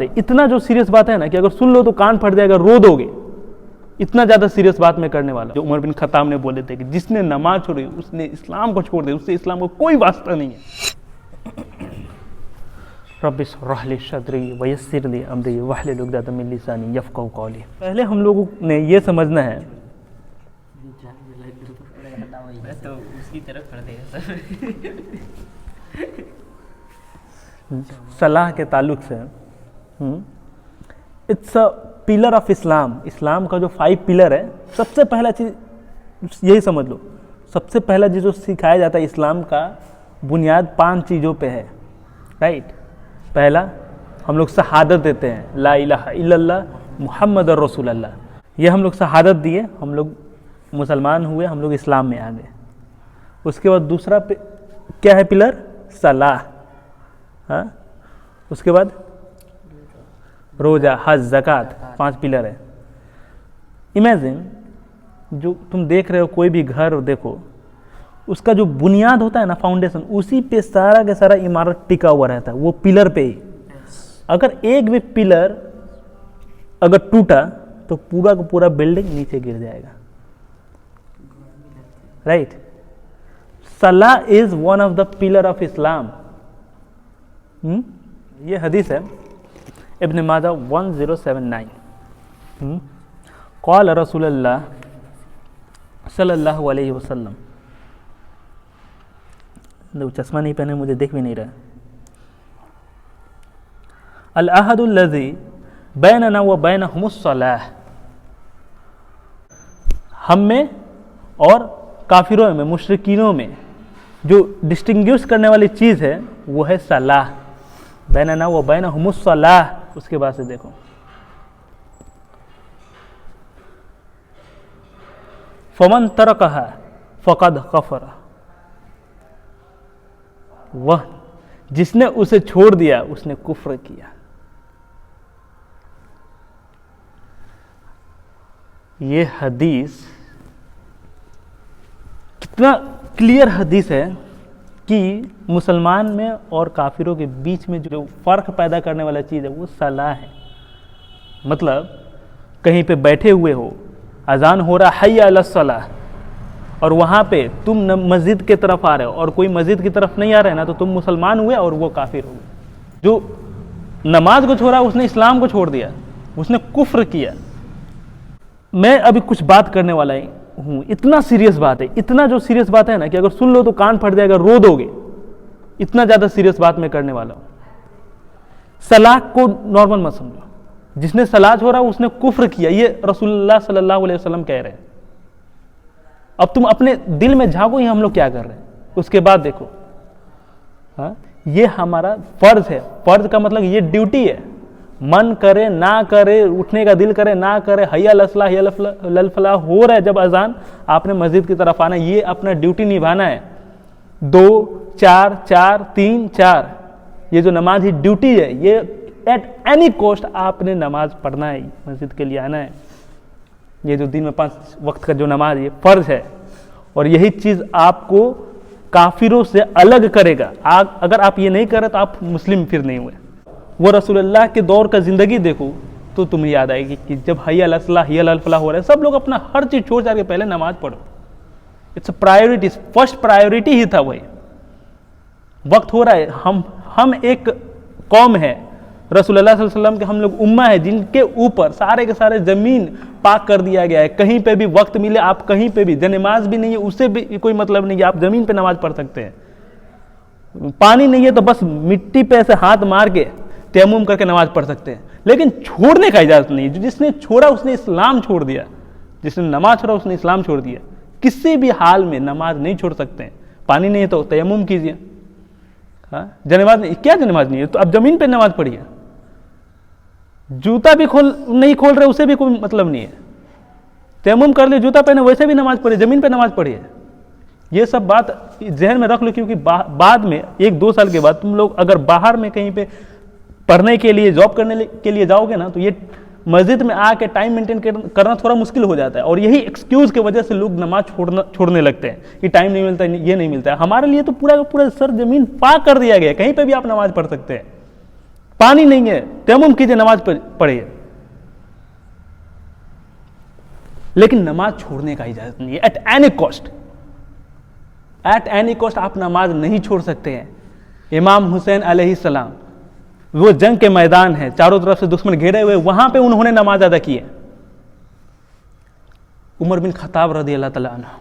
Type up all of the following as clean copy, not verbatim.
इतना जो सीरियस बात है ना कि अगर सुन लो तो कान फट जाएगा, रो दोगे। इतना ज्यादा सीरियस बात मैं करने वाला। जो उमर बिन खत्ताब ने बोले थे कि जिसने नमाज छोड़ी उसने इस्लाम को छोड़ दिया, उससे इस्लाम को कोई वास्ता नहीं है। रब्बि इश्रह ली सदरी वयस्सिर ली अमरी वहलुल उक़दतम मिन लिसानी यफ़क़हू क़ौली। पहले हम लोगों ने ये समझना है तो उसकी तरफ कर देगा सलाह के ताल्लुक से it's a pillar of Islam. Islam का जो 5 पिलर है, सबसे पहला चीज़ यही समझ लो, सबसे पहला चीज़ जो सिखाया जाता है इस्लाम का बुनियाद 5 चीज़ों पे है, राइट। पहला हम लोग शहादत देते हैं, ला इलाहा इल्लल्लाह मुहम्मद रसूलुल्लाह। ये हम लोग शहादत दिए, हम लोग मुसलमान हुए, हम लोग इस्लाम में आ गए। उसके बाद दूसरा क्या है पिलर? सलाह। हाँ, उसके बाद रोज़ा, हज, ज़कात, 5 पिलर है। इमेजिन जो तुम देख रहे हो, कोई भी घर देखो, उसका जो बुनियाद होता है ना, फाउंडेशन, उसी पे सारा का सारा इमारत टिका हुआ रहता है, वो पिलर पे ही। अगर एक भी पिलर अगर टूटा तो पूरा का पूरा बिल्डिंग नीचे गिर जाएगा, राइट। सलाह is one of the pillar of इस्लाम। ये हदीस है इब्न माजा 1079। क़ाल रसूलुल्लाह सल्लल्लाहु अलैहि वसल्लम। चश्मा नहीं पहने, मुझे देख भी नहीं रहा। अल अहदुल लज़ी बैनना व बैनहुमुस सलाह। हम में और काफिरों में, मुशरिकीनों में जो डिस्टिंग्विश करने वाली चीज़ है वो है सलाह। बैनना व बैनहुमुस सलाह। उसके बाद से देखो, फमन तरकहा फ़क़द कफ़र। वह जिसने उसे छोड़ दिया उसने कुफ्र किया। ये हदीस कितना क्लियर हदीस है कि मुसलमान में और काफिरों के बीच में जो फ़र्क पैदा करने वाला चीज़ है वो सलाह है। मतलब कहीं पे बैठे हुए हो, अजान हो रहा हय्या अलस सलाह, और वहाँ पे तुम मस्जिद के तरफ आ रहे हो और कोई मस्जिद की तरफ नहीं आ रहे ना, तो तुम मुसलमान हुए और वो काफिर हुए। जो नमाज को छोड़ा उसने इस्लाम को छोड़ दिया, उसने कुफ्र किया। मैं अभी कुछ बात करने वाला हूँ, इतना सीरियस बात है, इतना जो सीरियस बात है ना कि अगर सुन लो तो कान फट जाएगा, रो दोगे। इतना ज़्यादा सीरियस बात मैं करने वाला हूँ। सलाह को नॉर्मल मत समझो। जिसने सलाह छोड़ा उसने कुफ्र किया, ये रसूलुल्लाह सल्लल्लाहु अलैहि वसल्लम कह रहे हैं। अब तुम अपने दिल में झांको, ये हम लोग क्या कर रहे हैं। उसके बाद देखो, हाँ, ये हमारा फर्ज है। फर्ज का मतलब ये ड्यूटी है। मन करे ना करे, उठने का दिल करे ना करे, हय्या अलस सलाह हय्या अलल फलाह हो रहा है जब अजान, आपने मस्जिद की तरफ आना, ये अपना ड्यूटी निभाना है। 2 4 4 3 4, ये जो नमाज ही ड्यूटी है, ये एट एनी कॉस्ट आपने नमाज पढ़ना है, मस्जिद के लिए आना है। ये जो दिन में 5 वक्त का जो नमाज, ये फर्ज है। और यही चीज़ आपको काफिरों से अलग करेगा। अगर आप ये नहीं करें तो आप मुस्लिम फिर नहीं हुए। वो रसूलुल्लाह के दौर का ज़िंदगी देखो तो तुम्हें याद आएगी कि जब हय्या अलस सलाह हय्या अलल फलाह हो रहा है, सब लोग अपना हर चीज़ छोड़ छाड़ के पहले नमाज पढ़ो। It's a priority, first priority ही था वही। वक्त हो रहा है, हम एक कौम है, रसूलुल्लाह सल्लल्लाहु अलैहि वसल्लम के हम लोग उम्मा है, जिनके ऊपर सारे के सारे ज़मीन पाक कर दिया गया है। कहीं पे भी वक्त मिले आप कहीं पे भी, नमाज भी नहीं है उससे भी कोई मतलब नहीं है, आप ज़मीन पे नमाज पढ़ सकते हैं। पानी नहीं है तो बस मिट्टी पे ऐसे हाथ मार के तयम्मुम करके नमाज पढ़ सकते हैं, लेकिन छोड़ने का इजाज़त नहीं है। जिसने छोड़ा उसने इस्लाम छोड़ दिया, जिसने नमाज छोड़ा उसने इस्लाम छोड़ दिया। किसी भी हाल में नमाज नहीं छोड़ सकते हैं। पानी नहीं है तो तयम्मुम कीजिए। हाँ, नमाज नहीं, क्या नमाज नहीं है तो अब ज़मीन पे नमाज पढ़िए। जूता भी नहीं खोल रहे उसे भी कोई मतलब नहीं है, तयम्मुम कर ले, जूता पहने वैसे भी नमाज पढ़िए, ज़मीन पे नमाज पढ़िए। ये सब बात जहन में रख लो, क्योंकि बाद में 1-2 साल के बाद तुम लोग अगर बाहर में कहीं पे पढ़ने के लिए, जॉब करने के लिए जाओगे ना, तो ये मस्जिद में आके टाइम मेंटेन करना थोड़ा मुश्किल हो जाता है। और यही एक्सक्यूज़ की वजह से लोग नमाज छोड़ने लगते हैं कि टाइम नहीं मिलता, ये नहीं मिलता है। हमारे लिए तो पूरा का पूरा सर ज़मीन पाक कर दिया गया है, कहीं पे भी आप नमाज पढ़ सकते हैं। पानी नहीं है, तयम्मुम कीजिए, नमाज पढ़िए। लेकिन नमाज छोड़ने का इजाजत नहीं है, at any cost. At any cost आप नमाज नहीं छोड़ सकते हैं। इमाम हुसैन अलैहिस्सलाम, वो जंग के मैदान है, चारों तरफ से दुश्मन घेरे हुए, वहां पे उन्होंने नमाज अदा की है। उमर बिन खत्ताब रज़ियल्लाहु ताला अन्हु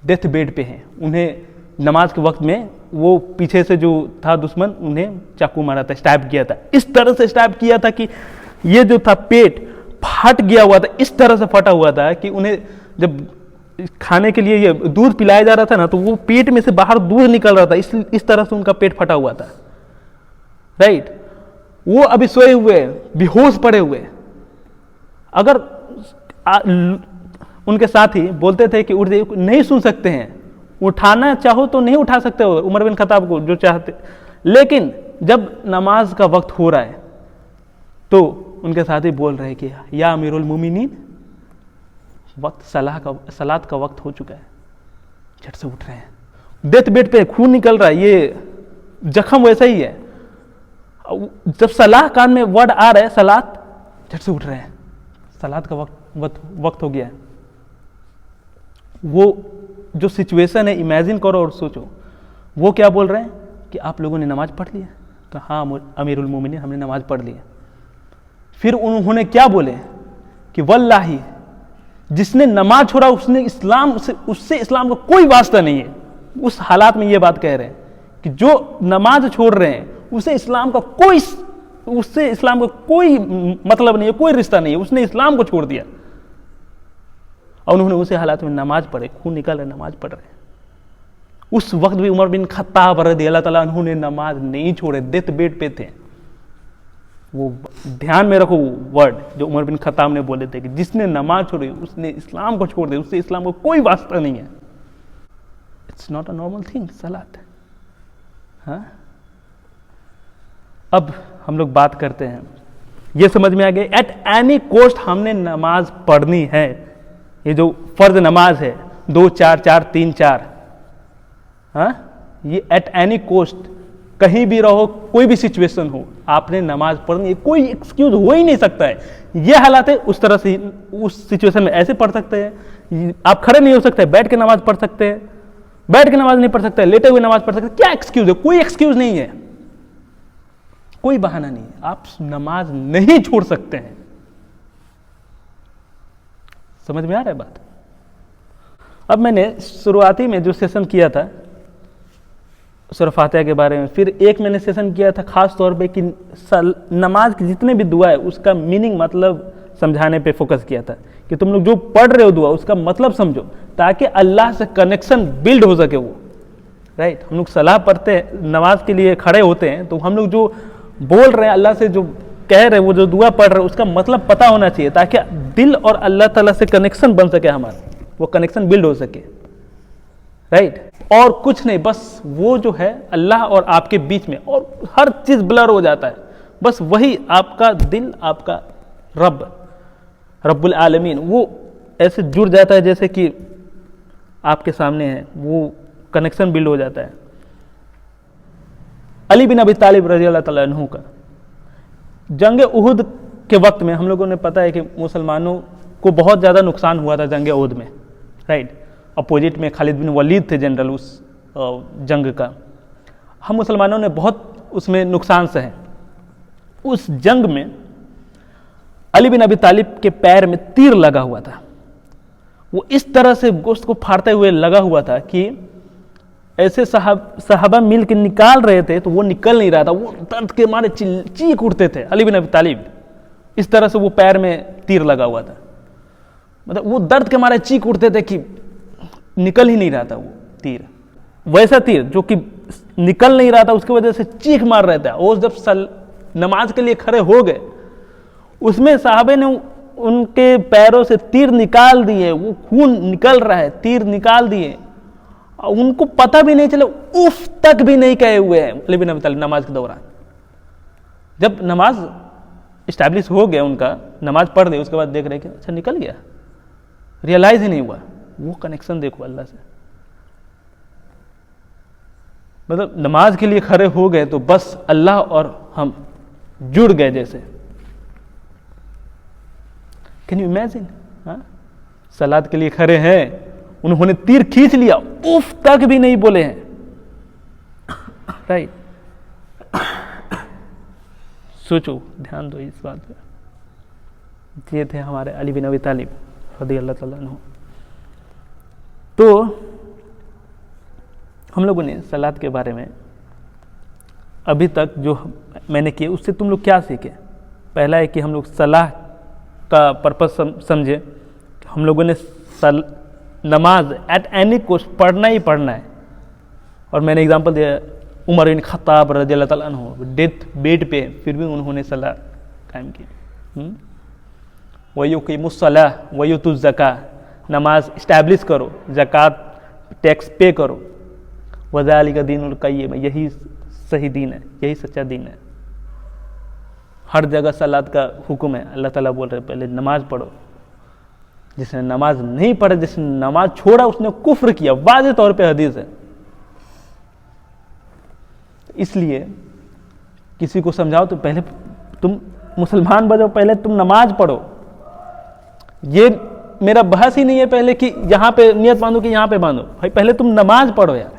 डेथ बेड पे हैं, उन्हें नमाज के वक्त में वो पीछे से जो था दुश्मन, उन्हें चाकू मारा था, स्टैब किया था। इस तरह से स्टैब किया था कि ये जो था पेट फट गया हुआ था, इस तरह से फटा हुआ था कि उन्हें जब खाने के लिए ये दूध पिलाया जा रहा था ना, तो वो पेट में से बाहर दूध निकल रहा था, इस तरह से उनका पेट फटा हुआ था। राइट, वो अभी सोए हुए, बेहोश पड़े हुए। अगर उनके साथी बोलते थे कि उठ जाइए, नहीं सुन सकते हैं, उठाना चाहो तो नहीं उठा सकते हो उमर बिन खत्ताब को, जो चाहते। लेकिन जब नमाज का वक्त हो रहा है तो उनके साथी बोल रहे हैं कि या अमीरुल मोमिनीन, वक्त सलात का वक्त हो चुका है, झट से उठ रहे हैं। डेथ बेड पे खून निकल रहा है, ये जख्म वैसा ही है। जब सलाह कान में वर्ड आ रहा है सलात, झट से उठ रहे हैं, सलात का वक्त हो गया है। वो जो सिचुएशन है इमेजिन करो और सोचो, वो क्या बोल रहे हैं कि आप लोगों ने नमाज पढ़ ली है? तो हाँ अमीरुल मोमिनीन, हमने नमाज पढ़ ली है। फिर उन्होंने क्या बोले कि वल्लाही, जिसने नमाज छोड़ा उसने उससे इस्लाम का कोई वास्ता नहीं है। उस हालात में ये बात कह रहे हैं कि जो नमाज छोड़ रहे हैं उससे इस्लाम का कोई मतलब नहीं है, कोई रिश्ता नहीं है, उसने इस्लाम को छोड़ दिया। और उन्होंने उसी हालात में नमाज पढ़े, खून निकल रहे, नमाज पढ़ रहे। उस वक्त भी उमर बिन खत्ताब रज़ियल्लाहु ताला अन्हु ने नमाज नहीं छोड़े, डेथ बेड पे थे। वो ध्यान में रखो वर्ड जो उमर बिन खत्ताब ने बोले थे कि जिसने नमाज छोड़ी उसने इस्लाम को छोड़ दिया, उससे इस्लाम को कोई वास्ता नहीं है। It's not a normal thing सलात। हाँ, अब हम लोग बात करते हैं, ये समझ में आ गया एट एनी कॉस्ट हमने नमाज पढ़नी है। ये जो फर्ज नमाज है 2 4 4 3 4, हाँ, ये एट एनी कॉस्ट, कहीं भी रहो, कोई भी सिचुएशन हो, आपने नमाज पढ़नी है। कोई एक्सक्यूज हो ही नहीं सकता है। ये हालात है, उस तरह से उस सिचुएशन में ऐसे पढ़ सकते हैं। आप खड़े नहीं हो सकते, बैठ के नमाज पढ़ सकते हैं, बैठ के नमाज नहीं पढ़ सकते, लेटे हुए नमाज पढ़ सकते हैं। क्या एक्सक्यूज है? कोई एक्सक्यूज नहीं है, कोई बहाना नहीं है। आप नमाज नहीं छोड़ सकते हैं। समझ में आ रहा है बात? अब मैंने शुरुआती में जो सेशन किया था सूरह फातिहा के बारे में, फिर एक मैंने सेशन किया था खास तौर पे कि नमाज की जितने भी दुआ है उसका मीनिंग, मतलब समझाने पे फोकस किया था कि तुम लोग जो पढ़ रहे हो दुआ उसका मतलब समझो, ताकि अल्लाह से कनेक्शन बिल्ड हो सके वो। राइट, हम लोग सलाह पढ़ते हैं, नमाज के लिए खड़े होते हैं, तो हम लोग जो बोल रहे हैं अल्लाह से, जो कह रहे हैं, वो जो दुआ पढ़ रहे हैं उसका मतलब पता होना चाहिए, ताकि दिल और अल्लाह ताला से कनेक्शन बन सके हमारा, वो कनेक्शन बिल्ड हो सके। राइट, और कुछ नहीं, बस वो जो है अल्लाह और आपके बीच में, और हर चीज ब्लर हो जाता है, बस वही आपका दिल, आपका रब्बुल आलमीन, वो ऐसे जुड़ जाता है जैसे कि आपके सामने है, वो कनेक्शन बिल्ड हो जाता है। अली बिन अबी तालिब रज़ियल्लाहु ताला अन्हु का जंग उहुद के वक्त में, हम लोगों ने पता है कि मुसलमानों को बहुत ज़्यादा नुकसान हुआ था जंग उहुद में। राइट, अपोजिट में खालिद बिन वलीद थे जनरल उस जंग का। हम मुसलमानों ने बहुत उसमें नुकसान सहे। उस जंग में अली बिन अबी तालिब के पैर में तीर लगा हुआ था। वो इस तरह से गोश्त को फाड़ते हुए लगा हुआ था कि ऐसे सहाबा मिल के निकाल रहे थे तो वो निकल नहीं रहा था। वो दर्द के मारे चीख उठते थे अली बिन अबी तालिब, इस तरह से वो पैर में तीर लगा हुआ था। मतलब वो दर्द के मारे चीख उठते थे कि निकल ही नहीं रहा था वो तीर, वैसा तीर जो कि निकल नहीं रहा था, उसकी वजह से चीख मार रहे थे। और जब नमाज के लिए खड़े हो गए, उसमें साहबे ने उनके पैरों से तीर निकाल दिए, वो खून निकल रहा है, तीर निकाल दिए, उनको पता भी नहीं चला, उफ तक भी नहीं कहे हुए हैं अली बिन अबी तालिब नमाज के दौरान। जब नमाज इस्टेब्लिश हो गया, उनका नमाज पढ़ दी, उसके बाद देख रहे कि अच्छा निकल गया, रियलाइज ही नहीं हुआ। वो कनेक्शन देखो अल्लाह से, मतलब नमाज के लिए खड़े हो गए तो बस अल्लाह और हम, जुड़ गए जैसे। Can you imagine? सलात के लिए खड़े हैं, उन्होंने तीर खींच लिया, उफ तक भी नहीं बोले हैं, राइट? सोचो, ध्यान दो इस बात पे। ये थे हमारे अली बिन अबी तालिब रज़ी अल्लाह तआला अन्हु। तो हम लोगों ने सलात के बारे में अभी तक जो मैंने किए उससे तुम लोग क्या सीखे? पहला है कि हम लोग सलाह का पर्पस समझे। हम लोगों ने नमाज एट एनी कॉस्ट पढ़ना ही पढ़ना है। और मैंने एग्जांपल दिया उमर बिन खत्ताब रज़ी अल्लाह तआला अन्हु, डेथ बेड पे फिर भी उन्होंने सलाह कायम की। वयुक़ीमुस्सलाह वयुतुज़्ज़का, नमाज इस्टेब्लिश करो, ज़कात टैक्स पे करो, वज़ालिका दीनुल क़य्यिम, यही सही दीन है, यही सच्चा दीन है। हर जगह सलात का हुक्म है। अल्लाह ताला बोल रहे हैं पहले नमाज पढ़ो। जिसने नमाज नहीं पढ़ा, जिसने नमाज छोड़ा, उसने कुफ्र किया, वाज़ेह तौर पे हदीस है। इसलिए किसी को समझाओ तो पहले तुम मुसलमान बनो, पहले तुम नमाज पढ़ो। ये मेरा बहस ही नहीं है पहले कि यहां पे नियत बांधो कि यहां पे बांधो, भाई पहले तुम नमाज पढ़ो यार।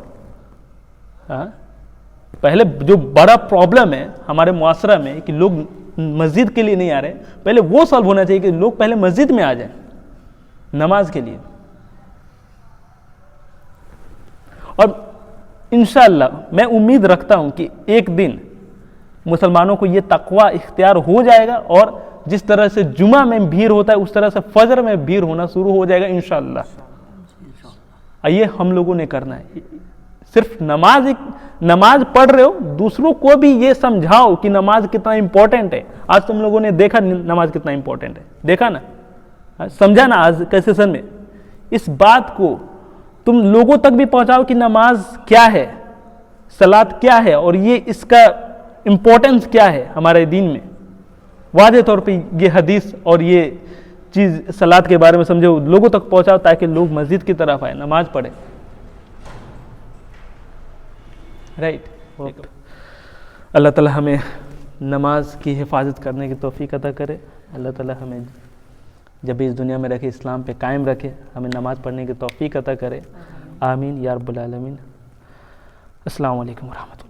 पहले जो बड़ा प्रॉब्लम है हमारे मुआसरा में कि लोग मस्जिद के लिए नहीं आ रहे, पहले वो सॉल्व होना चाहिए कि लोग पहले मस्जिद में आ जाए नमाज के लिए। और इंशाअल्लाह मैं उम्मीद रखता हूं कि एक दिन मुसलमानों को ये तकवा इख्तियार हो जाएगा और जिस तरह से जुमा में भीड़ होता है उस तरह से फजर में भीड़ होना शुरू हो जाएगा इंशाअल्लाह। ये हम लोगों ने करना है। सिर्फ नमाज पढ़ रहे हो, दूसरों को भी ये समझाओ कि नमाज कितना इंपॉर्टेंट है। आज तुम लोगों ने देखा नमाज कितना इंपॉर्टेंट है, देखा ना, समझा ना आज के सेशन में। इस बात को तुम लोगों तक भी पहुंचाओ कि नमाज क्या है, सलात क्या है और ये इसका इंपॉर्टेंस क्या है हमारे दीन में। वाज़ेह तौर पे ये हदीस और ये चीज़ सलात के बारे में समझो, लोगों तक पहुंचाओ ताकि लोग मस्जिद की तरफ आए, नमाज पढ़े, राइट? अल्लाह ताला हमें नमाज की हिफाजत करने की तौफीक अता करे। अल्लाह ताला हमें जब भी इस दुनिया में रखे इस्लाम पे कायम रखे, हमें नमाज पढ़ने की तौफीक अता करे। आमीन या रब्बुल आलमीन। अस्सलामु अलैकुम व रहमतुल्लाह।